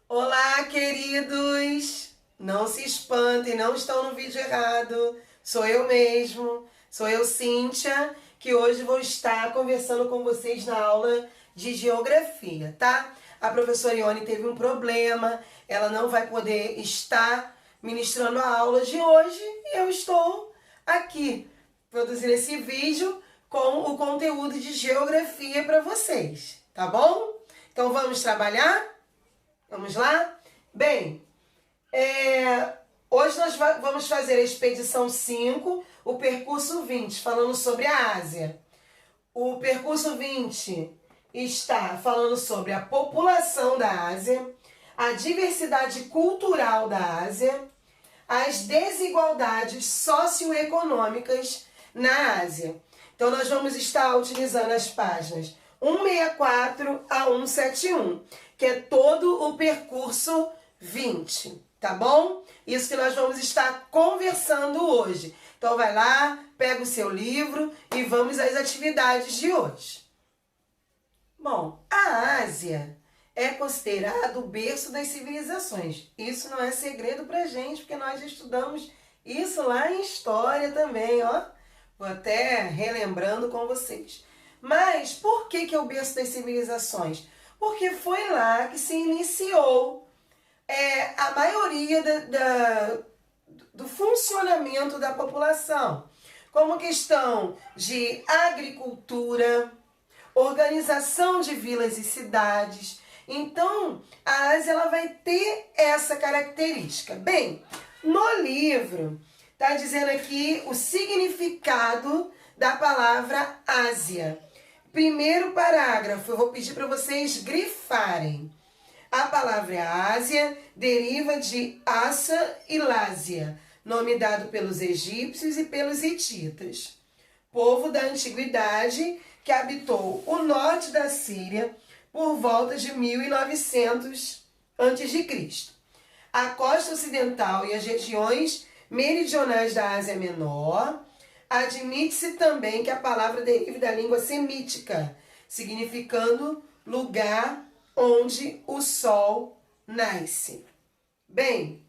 Olá, queridos! Não se espantem, não estão no vídeo errado. Sou eu mesmo, sou eu, Cíntia, que hoje vou estar conversando com vocês na aula de geografia, tá? A professora Ione teve um problema, ela não vai poder estar ministrando a aula de hoje e eu estou aqui produzindo esse vídeo com o conteúdo de geografia para vocês, tá bom? Então vamos trabalhar? Vamos lá? Bem, hoje nós vamos fazer a expedição 5, o percurso 20, falando sobre a Ásia. O percurso 20 está falando sobre a população da Ásia, a diversidade cultural da Ásia, as desigualdades socioeconômicas na Ásia. Então, nós vamos estar utilizando as páginas 164 a 171, que é todo o percurso 20, tá bom? Isso que nós vamos estar conversando hoje. Então, vai lá, pega o seu livro e vamos às atividades de hoje. Bom, a Ásia é considerado o berço das civilizações. Isso não é segredo pra gente, porque nós já estudamos isso lá em história também, ó. Vou até relembrando com vocês. Mas por que é o berço das civilizações? Porque foi lá que se iniciou a maioria do funcionamento da população, como questão de agricultura, organização de vilas e cidades. Então, a Ásia ela vai ter essa característica. Bem, no livro está dizendo aqui o significado da palavra Ásia. Primeiro parágrafo, eu vou pedir para vocês grifarem. A palavra Ásia deriva de Assa e Lásia, nome dado pelos egípcios e pelos hititas, povo da antiguidade que habitou o norte da Síria por volta de 1900 a.C. A costa ocidental e as regiões meridionais da Ásia Menor. Admite-se também que a palavra derive da língua semítica, significando lugar onde o sol nasce. Bem,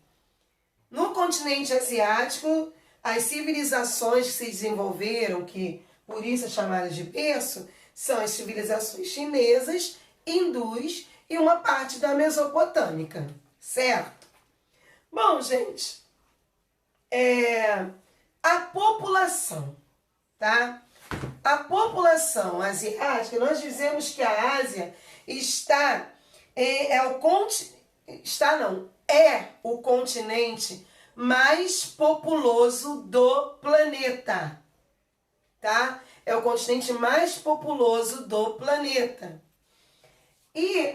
no continente asiático, as civilizações que se desenvolveram, que por isso é chamada de berço, são as civilizações chinesas, hindus e uma parte da mesopotâmica, certo? Bom, gente, a população, tá? A população asiática, nós dizemos que a Ásia é o continente mais populoso do planeta, tá? É o continente mais populoso do planeta. E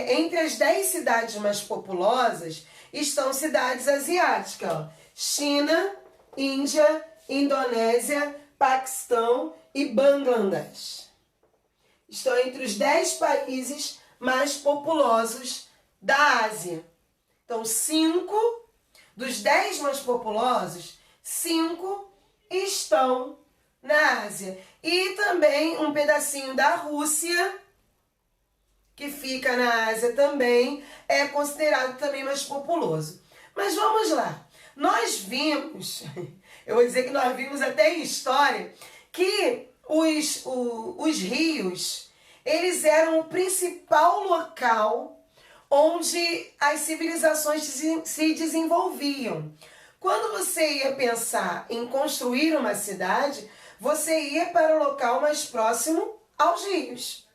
entre as 10 cidades mais populosas estão cidades asiáticas, ó. China, Índia, Indonésia, Paquistão e Bangladesh. Estão entre os 10 países mais populosos da Ásia. Então, 5 dos 10 mais populosos, 5 estão na Ásia. E também um pedacinho da Rússia, que fica na Ásia também, é considerado também mais populoso. Mas vamos lá. Nós vimos, eu vou dizer que nós vimos até em história, que os rios, eles eram o principal local onde as civilizações se desenvolviam. Quando você ia pensar em construir uma cidade, você ia para o local mais próximo aos rios,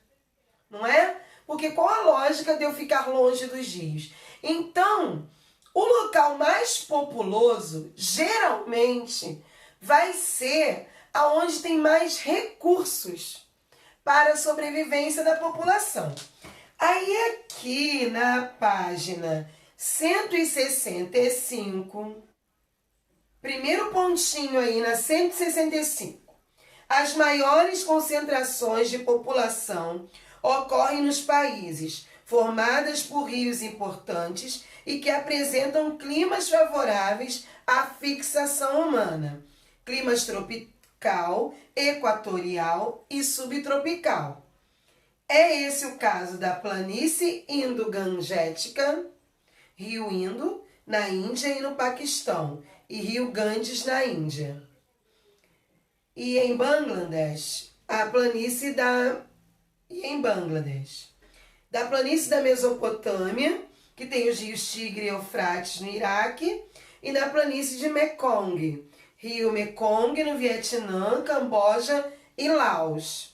não é? Porque qual a lógica de eu ficar longe dos rios? Então, o local mais populoso, geralmente, vai ser aonde tem mais recursos para a sobrevivência da população. Aí aqui na página 165, primeiro pontinho aí na 165, as maiores concentrações de população ocorrem nos países formadas por rios importantes e que apresentam climas favoráveis à fixação humana. Climas tropical, equatorial e subtropical. É esse o caso da planície Indo-Gangetica, rio Indo, na Índia e no Paquistão, e rio Ganges, na Índia. E em Bangladesh, a planície da... E em Bangladesh, da planície da Mesopotâmia, que tem os rios Tigre e Eufrates no Iraque, e na planície de Mekong, rio Mekong no Vietnã, Camboja e Laos.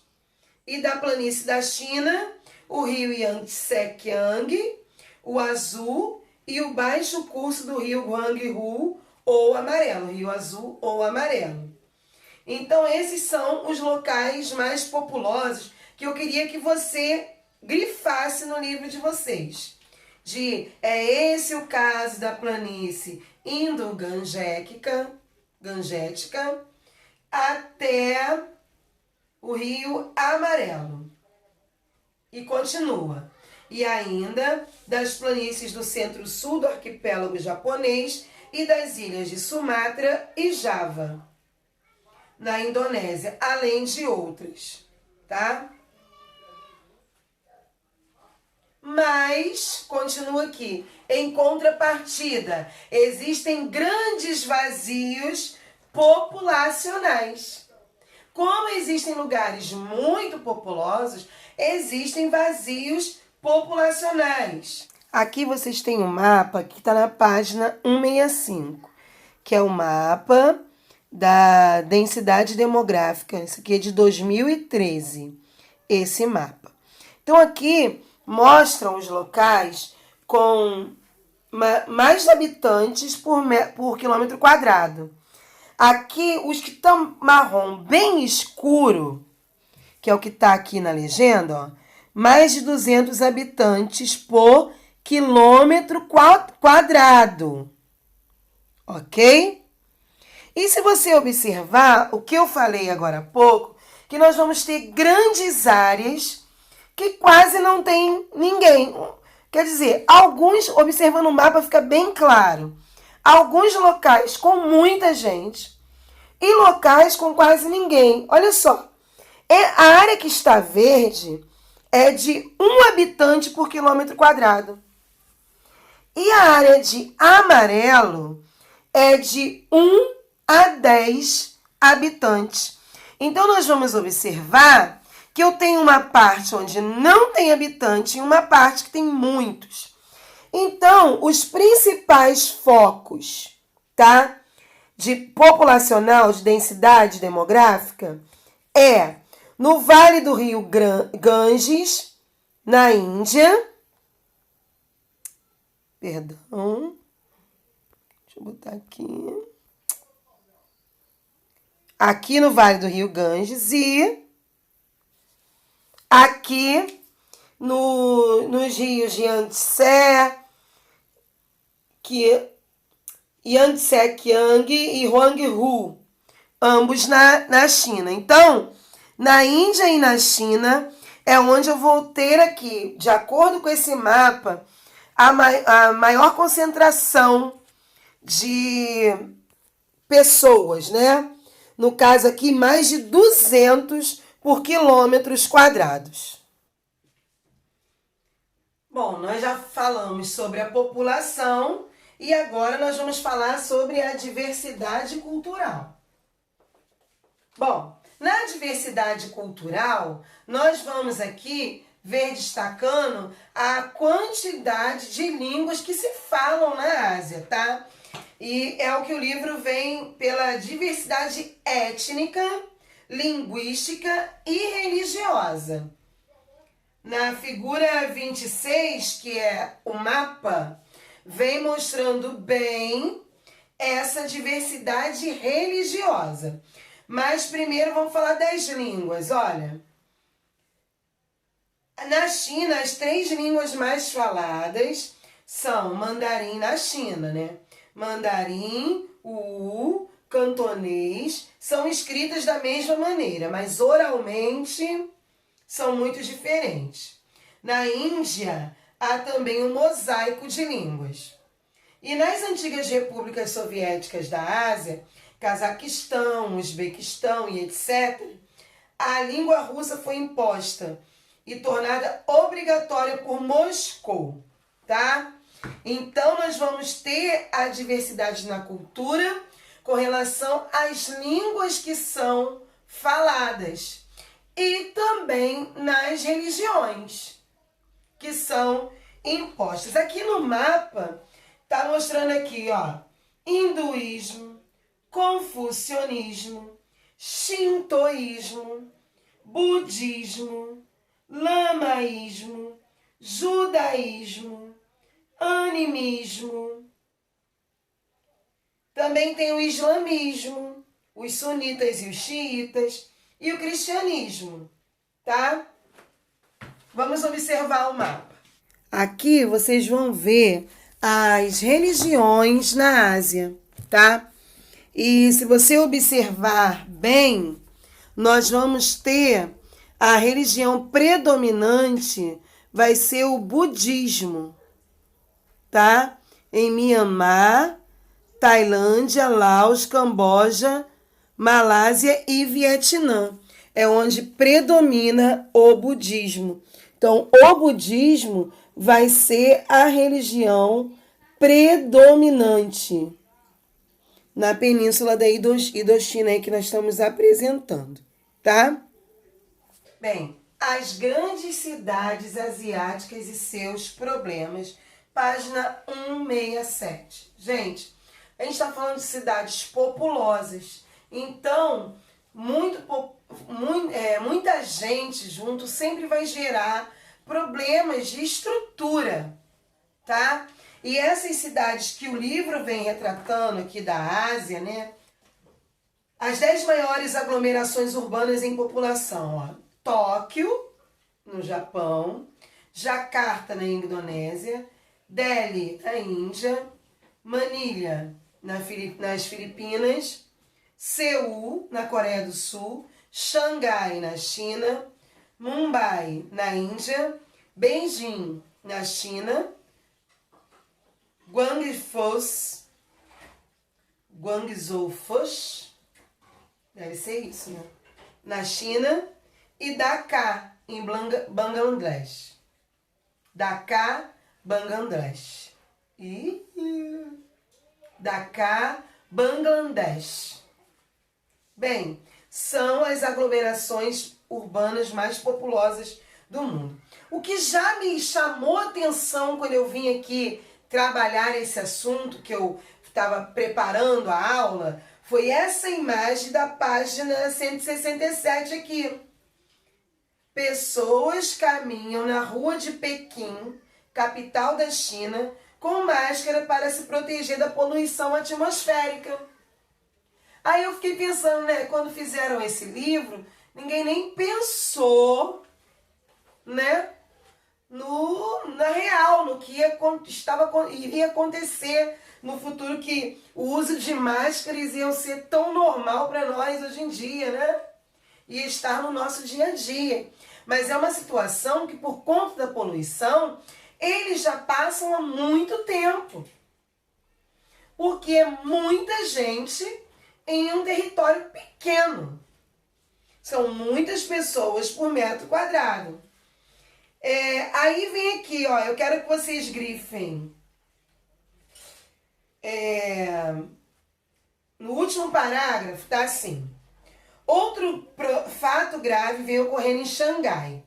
E da planície da China, o rio Yangtze-Kiang, o azul, e o baixo curso do rio Guanghu, ou amarelo, rio azul ou amarelo. Então, esses são os locais mais populosos que eu queria que você grifasse no livro de vocês. É esse o caso da planície Indo-Gangética até o rio Amarelo. E continua. E ainda das planícies do centro-sul do arquipélago japonês e das ilhas de Sumatra e Java, na Indonésia, além de outras, tá? Mas, continua aqui, em contrapartida, existem grandes vazios populacionais. Como existem lugares muito populosos, existem vazios populacionais. Aqui vocês têm um mapa que está na página 165, que é o mapa da densidade demográfica. Isso aqui é de 2013, esse mapa. Então, aqui mostram os locais com mais habitantes por quilômetro quadrado. Aqui, os que estão marrom bem escuro, que é o que está aqui na legenda, ó, mais de 200 habitantes por quilômetro quadrado. Ok? E se você observar o que eu falei agora há pouco, que nós vamos ter grandes áreas que quase não tem ninguém. Quer dizer, alguns, observando o mapa fica bem claro, alguns locais com muita gente e locais com quase ninguém. Olha só, a área que está verde é de 1 habitante por quilômetro quadrado. E a área de amarelo é de 1 a 10 habitantes. Então, nós vamos observar que eu tenho uma parte onde não tem habitante e uma parte que tem muitos. Então, os principais focos, tá, de populacional, de densidade demográfica, é no Vale do Rio Ganges, na Índia. Perdão. Deixa eu botar aqui. Aqui no Vale do Rio Ganges e aqui nos rios de Yangtze-Kiang e Huanghu, ambos na China. Então, na Índia e na China é onde eu vou ter aqui, de acordo com esse mapa, a maior concentração de pessoas, né? No caso aqui, mais de 200 por quilômetros quadrados. Bom, nós já falamos sobre a população e agora nós vamos falar sobre a diversidade cultural. Bom, na diversidade cultural, nós vamos aqui ver destacando a quantidade de línguas que se falam na Ásia, tá? E é o que o livro vem pela diversidade étnica, linguística e religiosa. Na figura 26, que é o mapa, vem mostrando bem essa diversidade religiosa. Mas primeiro vamos falar das línguas, olha. Na China, as 3 línguas mais faladas são mandarim na China, né? Mandarim, o cantonês, são escritas da mesma maneira, mas oralmente são muito diferentes. Na Índia, há também um mosaico de línguas. E nas antigas repúblicas soviéticas da Ásia, Cazaquistão, Uzbequistão e etc., a língua russa foi imposta e tornada obrigatória por Moscou, tá? Então, nós vamos ter a diversidade na cultura com relação às línguas que são faladas e também nas religiões que são impostas. Aqui no mapa tá mostrando aqui, ó, hinduísmo, confucionismo, shintoísmo, budismo, lamaísmo, judaísmo, animismo. Também tem o islamismo, os sunitas e os xiitas e o cristianismo, tá? Vamos observar o mapa. Aqui vocês vão ver as religiões na Ásia, tá? E se você observar bem, nós vamos ter a religião predominante vai ser o budismo, tá? Em Mianmar, Tailândia, Laos, Camboja, Malásia e Vietnã. É onde predomina o budismo. Então, o budismo vai ser a religião predominante na península da Indochina aí que nós estamos apresentando, tá? Bem, as grandes cidades asiáticas e seus problemas, página 167. Gente, a gente está falando de cidades populosas, então muita gente junto sempre vai gerar problemas de estrutura, tá? E essas cidades que o livro vem retratando aqui da Ásia, né? As 10 maiores aglomerações urbanas em população, ó. Tóquio, no Japão, Jacarta, na Indonésia, Delhi, na Índia, Manilha, nas Filipinas, Seul, na Coreia do Sul, Xangai, na China, Mumbai, na Índia, Beijing, na China, Guangzhou Foz, deve ser isso, né? Na China, e Dhaka, em Bangladesh. Dhaka, Bangladesh. Dhaka, Bangladesh. Bem, são as aglomerações urbanas mais populosas do mundo. O que já me chamou a atenção quando eu vim aqui trabalhar esse assunto, que eu estava preparando a aula, foi essa imagem da página 167 aqui. Pessoas caminham na rua de Pequim, capital da China, com máscara para se proteger da poluição atmosférica. Aí eu fiquei pensando, né, quando fizeram esse livro, ninguém nem pensou, né, na real, no que iria acontecer no futuro, que o uso de máscaras ia ser tão normal para nós hoje em dia, né? E estar no nosso dia a dia. Mas é uma situação que, por conta da poluição, eles já passam há muito tempo. Porque é muita gente em um território pequeno. São muitas pessoas por metro quadrado. Aí vem aqui, ó, eu quero que vocês grifem. No último parágrafo tá assim. Outro fato grave vem ocorrendo em Xangai.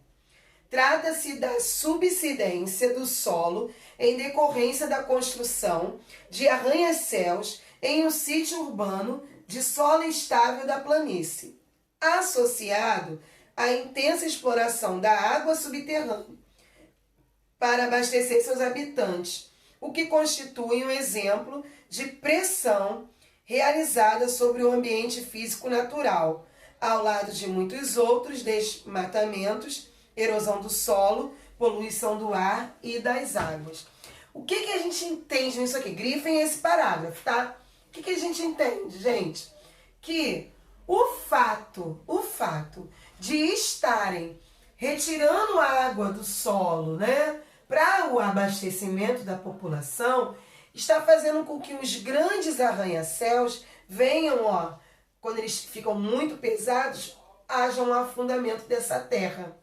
Trata-se da subsidência do solo em decorrência da construção de arranha-céus em um sítio urbano de solo instável da planície, associado à intensa exploração da água subterrânea para abastecer seus habitantes, o que constitui um exemplo de pressão realizada sobre o ambiente físico natural, ao lado de muitos outros desmatamentos, erosão do solo, poluição do ar e das águas. O que a gente entende nisso aqui? Grifem esse parágrafo, tá? O que a gente entende, gente? Que o fato de estarem retirando água do solo, né, para o abastecimento da população, está fazendo com que os grandes arranha-céus venham, ó, quando eles ficam muito pesados, haja um afundamento dessa terra.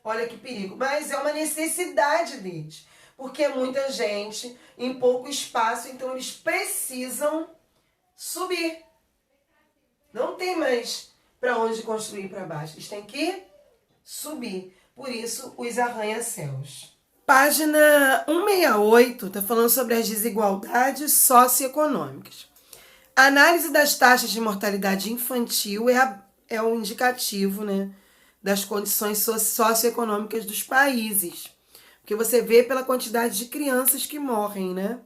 Olha que perigo. Mas é uma necessidade deles. Porque é muita gente em pouco espaço, então eles precisam subir. Não tem mais para onde construir para baixo. Eles têm que subir. Por isso, os arranha-céus. Página 168 está falando sobre as desigualdades socioeconômicas. A análise das taxas de mortalidade infantil é um indicativo, né, das condições socioeconômicas dos países. Porque você vê pela quantidade de crianças que morrem, né?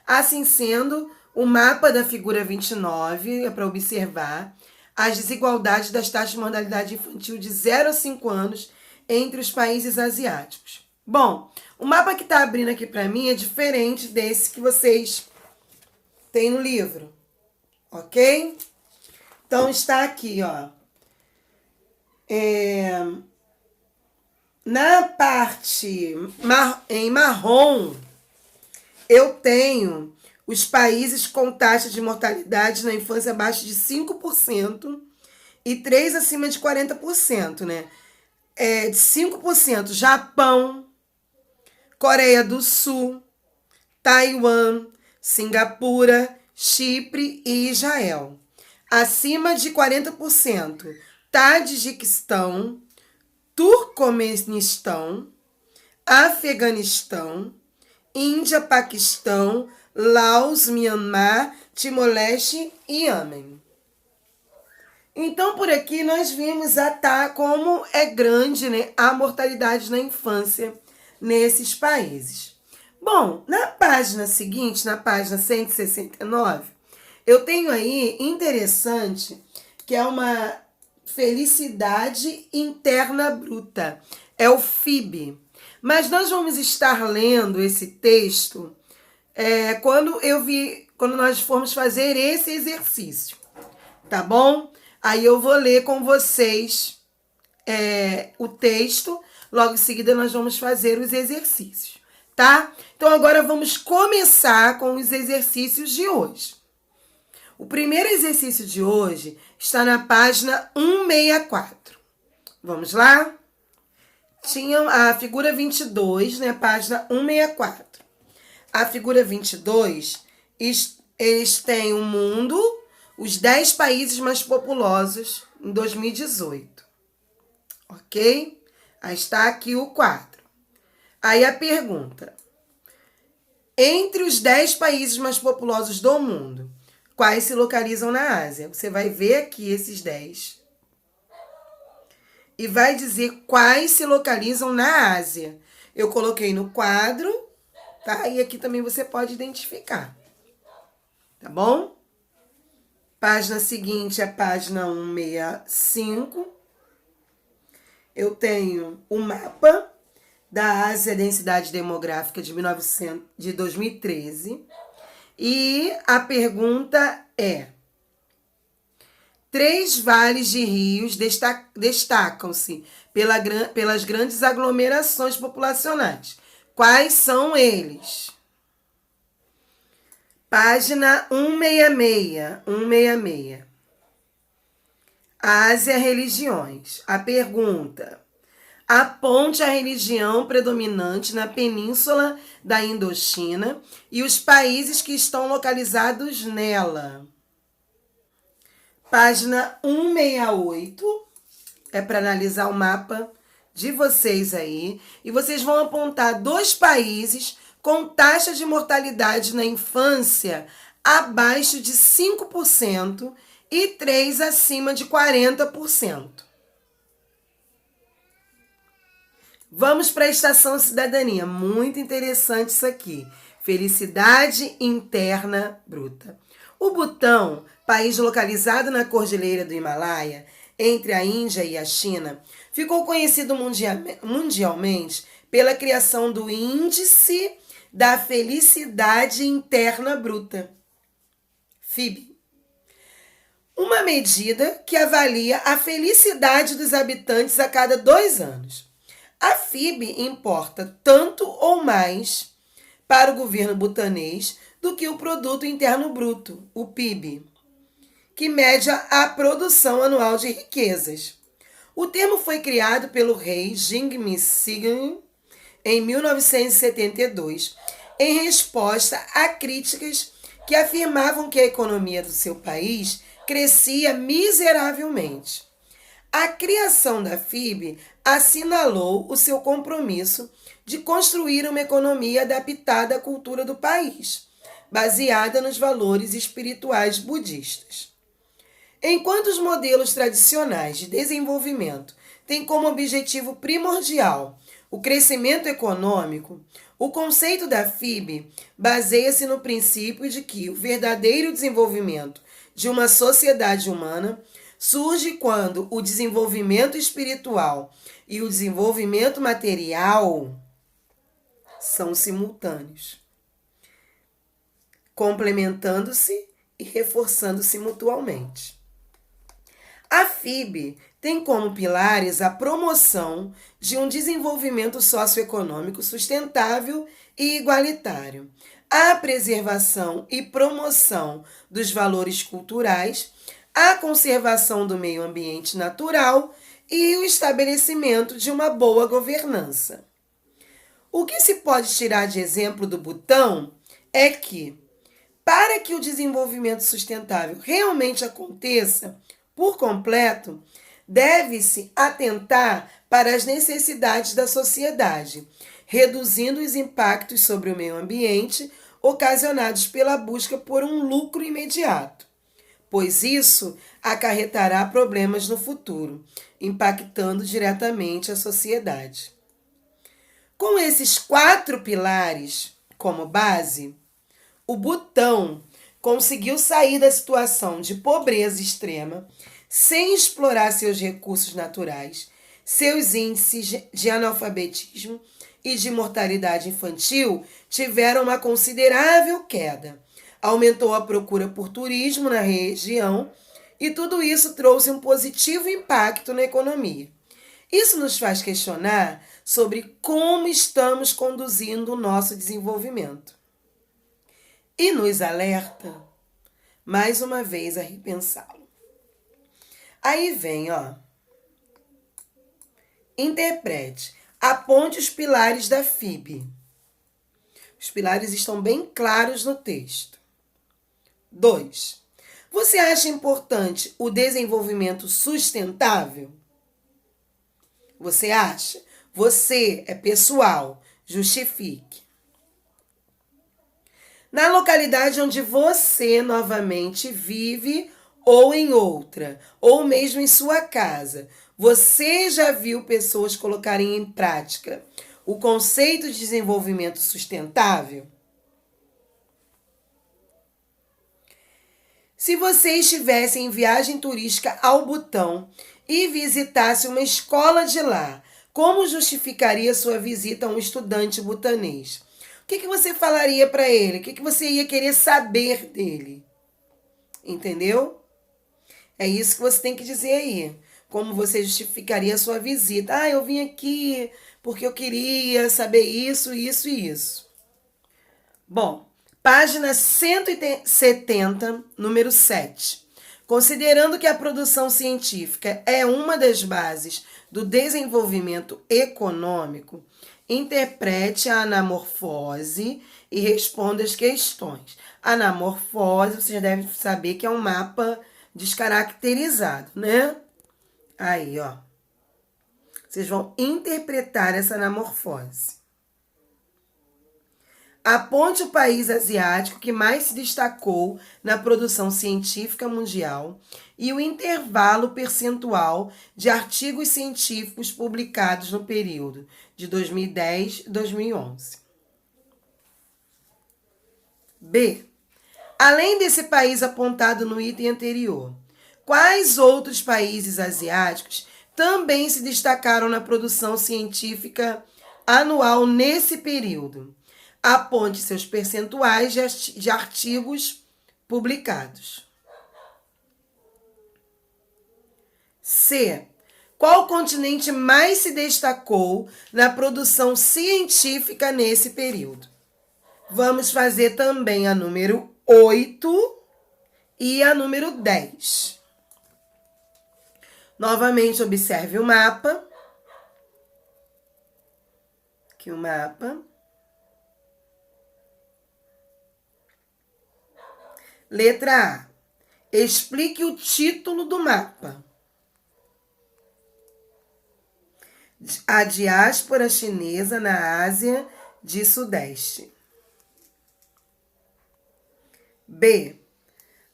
Assim sendo, o mapa da figura 29 é para observar as desigualdades das taxas de mortalidade infantil de 0 a 5 anos entre os países asiáticos. Bom, o mapa que está abrindo aqui para mim é diferente desse que vocês têm no livro, ok? Então está aqui, ó. Na parte em marrom, eu tenho os países com taxa de mortalidade na infância abaixo de 5% e 3 acima de 40%, né? De 5%, Japão, Coreia do Sul, Taiwan, Singapura, Chipre e Israel. Acima de 40%, Tadjiquistão, Turcomenistão, Afeganistão, Índia, Paquistão, Laos, Myanmar, Timor-Leste e Iêmen. Então, por aqui nós vimos como é grande, né, a mortalidade na infância nesses países. Bom, na página seguinte, na página 169, eu tenho aí, interessante, que é uma felicidade interna bruta. É o FIB. Mas nós vamos estar lendo esse texto quando nós formos fazer esse exercício. Tá bom? Aí eu vou ler com vocês o texto. Logo em seguida nós vamos fazer os exercícios. Tá? Então agora vamos começar com os exercícios de hoje. O primeiro exercício de hoje está na página 164. Vamos lá? Tinha a figura 22, né? Página 164. A figura 22, eles têm o mundo, os 10 países mais populosos em 2018. Ok? Aí está aqui o quadro. Aí a pergunta. Entre os 10 países mais populosos do mundo, quais se localizam na Ásia? Você vai ver aqui esses 10 e vai dizer quais se localizam na Ásia. Eu coloquei no quadro, tá? E aqui também você pode identificar. Tá bom? Página seguinte é a página 165. Eu tenho o mapa da Ásia Densidade Demográfica de 2013. E a pergunta é: 3 vales de rios destacam-se pelas grandes aglomerações populacionais. Quais são eles? Página 166. Ásia, religiões. A pergunta: aponte a religião predominante na península da Indochina e os países que estão localizados nela. Página 168 é para analisar o mapa de vocês aí. E vocês vão apontar 2 países com taxa de mortalidade na infância abaixo de 5% e 3 acima de 40%. Vamos para a estação cidadania. Muito interessante isso aqui. Felicidade interna bruta. O Butão, país localizado na cordilheira do Himalaia, entre a Índia e a China, ficou conhecido mundialmente pela criação do Índice da Felicidade Interna Bruta, FIB. Uma medida que avalia a felicidade dos habitantes a cada 2 anos. A FIB importa tanto ou mais para o governo butanês do que o Produto Interno Bruto, o PIB, que mede a produção anual de riquezas. O termo foi criado pelo rei Jingme Sign em 1972, em resposta a críticas que afirmavam que a economia do seu país crescia miseravelmente. A criação da FIB assinalou o seu compromisso de construir uma economia adaptada à cultura do país, baseada nos valores espirituais budistas. Enquanto os modelos tradicionais de desenvolvimento têm como objetivo primordial o crescimento econômico, o conceito da FIB baseia-se no princípio de que o verdadeiro desenvolvimento de uma sociedade humana surge quando o desenvolvimento espiritual e o desenvolvimento material são simultâneos, complementando-se e reforçando-se mutuamente. A FIB tem como pilares a promoção de um desenvolvimento socioeconômico sustentável e igualitário, a preservação e promoção dos valores culturais, a conservação do meio ambiente natural e o estabelecimento de uma boa governança. O que se pode tirar de exemplo do Butão é que, para que o desenvolvimento sustentável realmente aconteça por completo, deve-se atentar para as necessidades da sociedade, reduzindo os impactos sobre o meio ambiente ocasionados pela busca por um lucro imediato, pois isso acarretará problemas no futuro, impactando diretamente a sociedade. Com esses 4 pilares como base, o Butão conseguiu sair da situação de pobreza extrema sem explorar seus recursos naturais, seus índices de analfabetismo e de mortalidade infantil tiveram uma considerável queda. Aumentou a procura por turismo na região e tudo isso trouxe um positivo impacto na economia. Isso nos faz questionar sobre como estamos conduzindo o nosso desenvolvimento. E nos alerta, mais uma vez, a repensá-lo. Aí vem, interprete, aponte os pilares da FIB. Os pilares estão bem claros no texto. 2. Você acha importante o desenvolvimento sustentável? Você acha? Você é pessoal. Justifique. Na localidade onde você novamente vive ou em outra, ou mesmo em sua casa, você já viu pessoas colocarem em prática o conceito de desenvolvimento sustentável? Se você estivesse em viagem turística ao Butão e visitasse uma escola de lá, como justificaria sua visita a um estudante butanês? O que você falaria para ele? O que você ia querer saber dele? Entendeu? É isso que você tem que dizer aí. Como você justificaria a sua visita? Eu vim aqui porque eu queria saber isso, isso e isso. Bom, página 170, número 7. Considerando que a produção científica é uma das bases do desenvolvimento econômico, interprete a anamorfose e responda as questões. Anamorfose, você já deve saber que é um mapa descaracterizado, né? Aí, vocês vão interpretar essa anamorfose. Aponte o país asiático que mais se destacou na produção científica mundial e o intervalo percentual de artigos científicos publicados no período de 2010 e 2011. B. Além desse país apontado no item anterior, quais outros países asiáticos também se destacaram na produção científica anual nesse período? Aponte seus percentuais de artigos publicados. C. Qual continente mais se destacou na produção científica nesse período? Vamos fazer também a número 8 e a número 10. Novamente, observe o mapa. Aqui o mapa. Letra A. Explique o título do mapa. A diáspora chinesa na Ásia de Sudeste. B.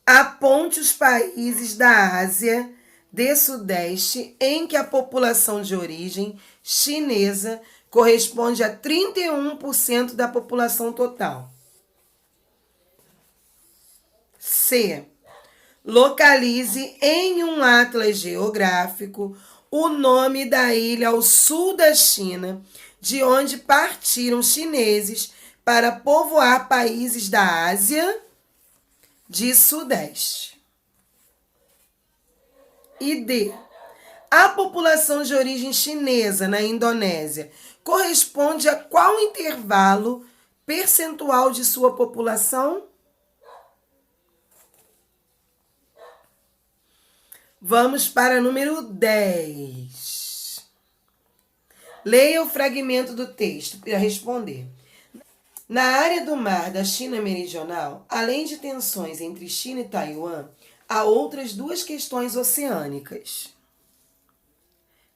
Aponte os países da Ásia de Sudeste em que a população de origem chinesa corresponde a 31% da população total. C. Localize em um atlas geográfico o nome da ilha ao sul da China, de onde partiram chineses para povoar países da Ásia de Sudeste. E D. A população de origem chinesa na Indonésia corresponde a qual intervalo percentual de sua população? Vamos para número 10. Leia o fragmento do texto para responder. Na área do mar da China Meridional, além de tensões entre China e Taiwan, há outras duas questões oceânicas.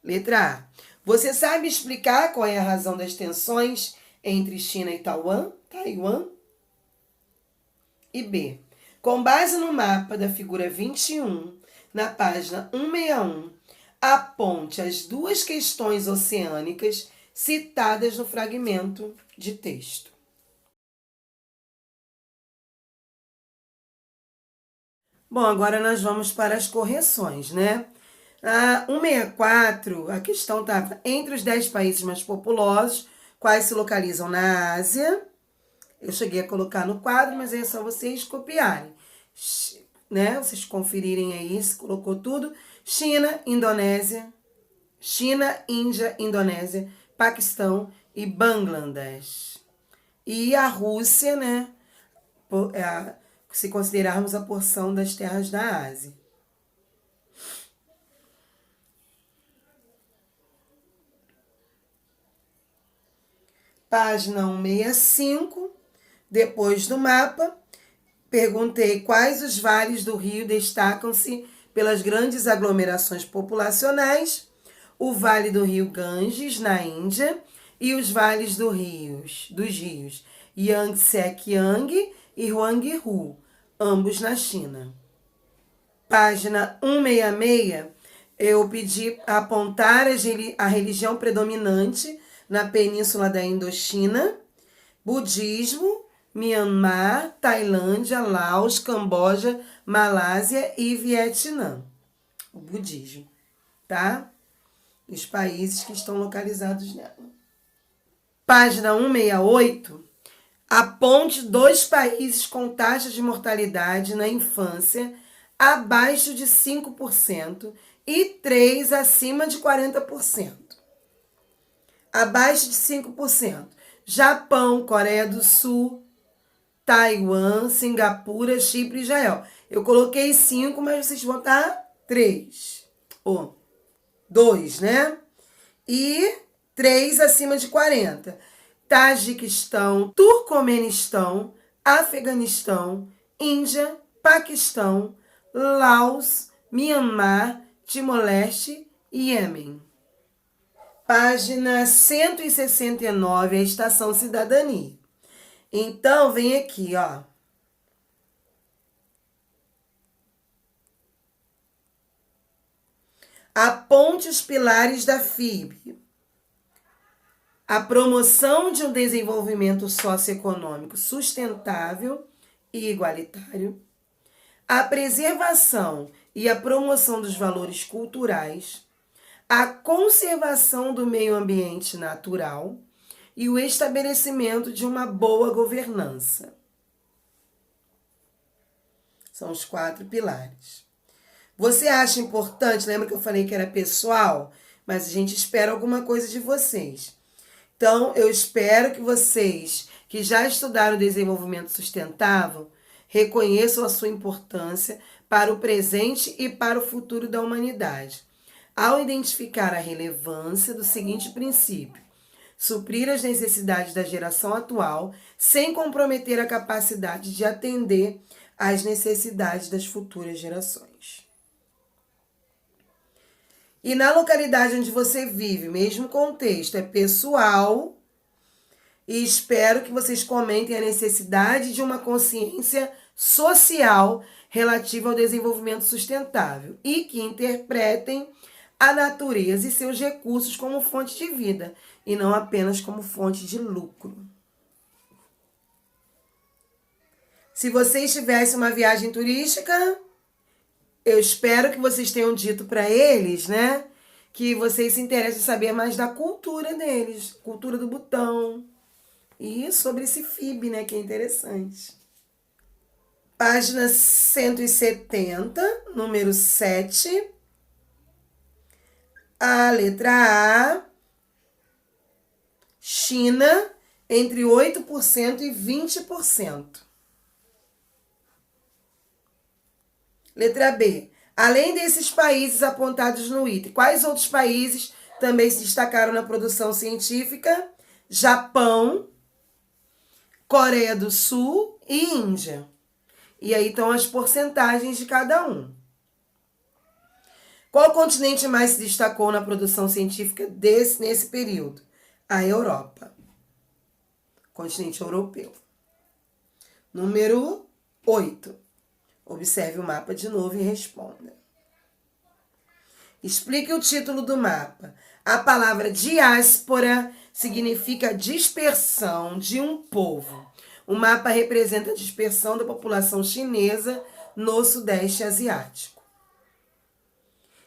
Letra A. Você sabe explicar qual é a razão das tensões entre China e Taiwan? E B. Com base no mapa da figura 21, na página 161, aponte as duas questões oceânicas citadas no fragmento de texto. Bom, agora nós vamos para as correções, né? A 164, a questão estava entre os 10 países mais populosos, quais se localizam na Ásia. Eu cheguei a colocar no quadro, mas é só vocês copiarem, né? Vocês conferirem aí se colocou tudo. China, Indonésia, China, Índia, Indonésia, Paquistão e Bangladesh. E a Rússia, né? Se considerarmos a porção das terras da Ásia. Página 165, depois do mapa, perguntei quais os vales do rio destacam-se pelas grandes aglomerações populacionais, o vale do rio Ganges, na Índia, e os vales dos rios Yangtze-Kiang e Huanghe-Hu, ambos na China. Página 166, eu pedi apontar a religião predominante na península da Indochina: budismo, Myanmar, Tailândia, Laos, Camboja, Malásia e Vietnã. O budismo, tá? Os países que estão localizados nela. Página 168, aponte 2 países com taxa de mortalidade na infância abaixo de 5% e 3 acima de 40%. Abaixo de 5%. Japão, Coreia do Sul, Taiwan, Singapura, Chipre e Israel. Eu coloquei 5, mas vocês vão botar 3. Ou 2, né? E 3 acima de 40. Tajiquistão, Turcomenistão, Afeganistão, Índia, Paquistão, Laos, Myanmar, Timor-Leste e Iêmen. Página 169, a estação Cidadania. Então, vem aqui, ó. Aponte os pilares da FIB. A promoção de um desenvolvimento socioeconômico sustentável e igualitário. A preservação e a promoção dos valores culturais. A conservação do meio ambiente natural e o estabelecimento de uma boa governança. São os 4 pilares. Você acha importante? Lembra que eu falei que era pessoal? Mas a gente espera alguma coisa de vocês. Então, eu espero que vocês, que já estudaram desenvolvimento sustentável, reconheçam a sua importância para o presente e para o futuro da humanidade. ao identificar a relevância do seguinte princípio: suprir as necessidades da geração atual sem comprometer a capacidade de atender às necessidades das futuras gerações. E na localidade onde você vive, mesmo contexto é pessoal, e espero que vocês comentem a necessidade de uma consciência social relativa ao desenvolvimento sustentável e que interpretem a natureza e seus recursos como fonte de vida e não apenas como fonte de lucro. Se vocês tivessem uma viagem turística, eu espero que vocês tenham dito para eles, né, que vocês se interessem em saber mais da cultura deles, cultura do Butão, e sobre esse FIB, né, que é interessante. Página 170, número 7. A letra A, China, entre 8% e 20%. Letra B. Além desses países apontados no item, quais outros países também se destacaram na produção científica? Japão, Coreia do Sul e Índia. E aí estão as porcentagens de cada um. Qual continente mais se destacou na produção científica nesse período? A Europa. Continente europeu. Número 8. Observe o mapa de novo e responda. Explique o título do mapa. A palavra diáspora significa dispersão de um povo. O mapa representa a dispersão da população chinesa no Sudeste Asiático.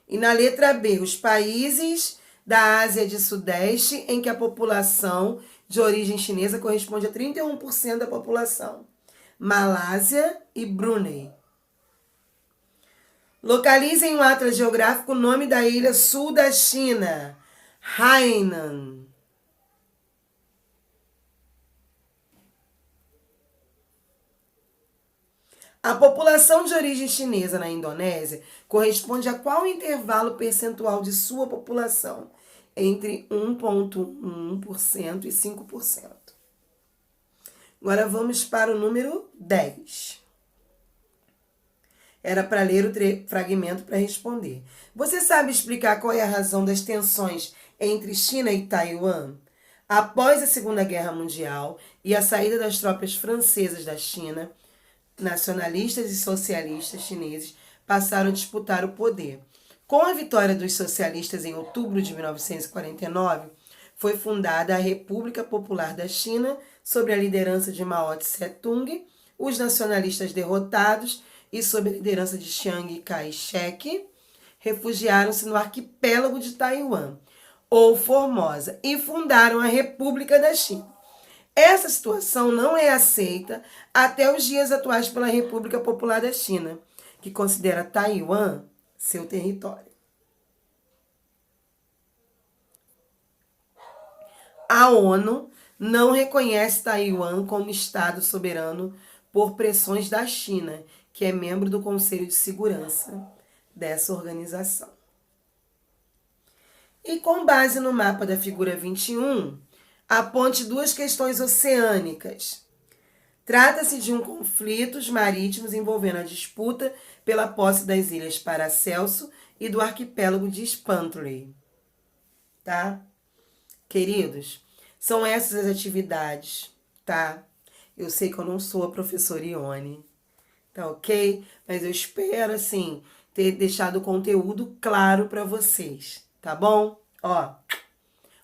E na letra B, os países da Ásia de Sudeste em que a população de origem chinesa corresponde a 31% da população. Malásia e Brunei. Localize em um atlas geográfico o nome da ilha sul da China. Hainan. A população de origem chinesa na Indonésia corresponde a qual intervalo percentual de sua população? Entre 1,1% e 5%. Agora vamos para o número 10. Era para ler o fragmento para responder. Você sabe explicar qual é a razão das tensões entre China e Taiwan? Após a Segunda Guerra Mundial e a saída das tropas francesas da China, nacionalistas e socialistas chineses passaram a disputar o poder. Com a vitória dos socialistas em outubro de 1949, foi fundada a República Popular da China sob a liderança de Mao Tse-tung, os nacionalistas derrotados e sob a liderança de Chiang Kai-shek, refugiaram-se no arquipélago de Taiwan, ou Formosa, e fundaram a República da China. Essa situação não é aceita até os dias atuais pela República Popular da China, que considera Taiwan seu território. A ONU não reconhece Taiwan como Estado soberano por pressões da China, que é membro do Conselho de Segurança dessa organização. E com base no mapa da figura 21, aponte duas questões oceânicas. Trata-se de um conflito marítimos envolvendo a disputa pela posse das ilhas Paracelso e do arquipélago de Spratly. Tá? Queridos, são essas as atividades, tá? Eu sei que eu não sou a professora Ione, tá ok? Mas eu espero, assim, ter deixado o conteúdo claro para vocês, tá bom? Ó,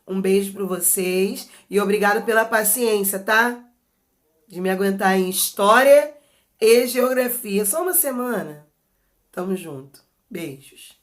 um beijo para vocês e obrigado pela paciência, tá? De me aguentar em História e Geografia. Só uma semana. Tamo junto. Beijos.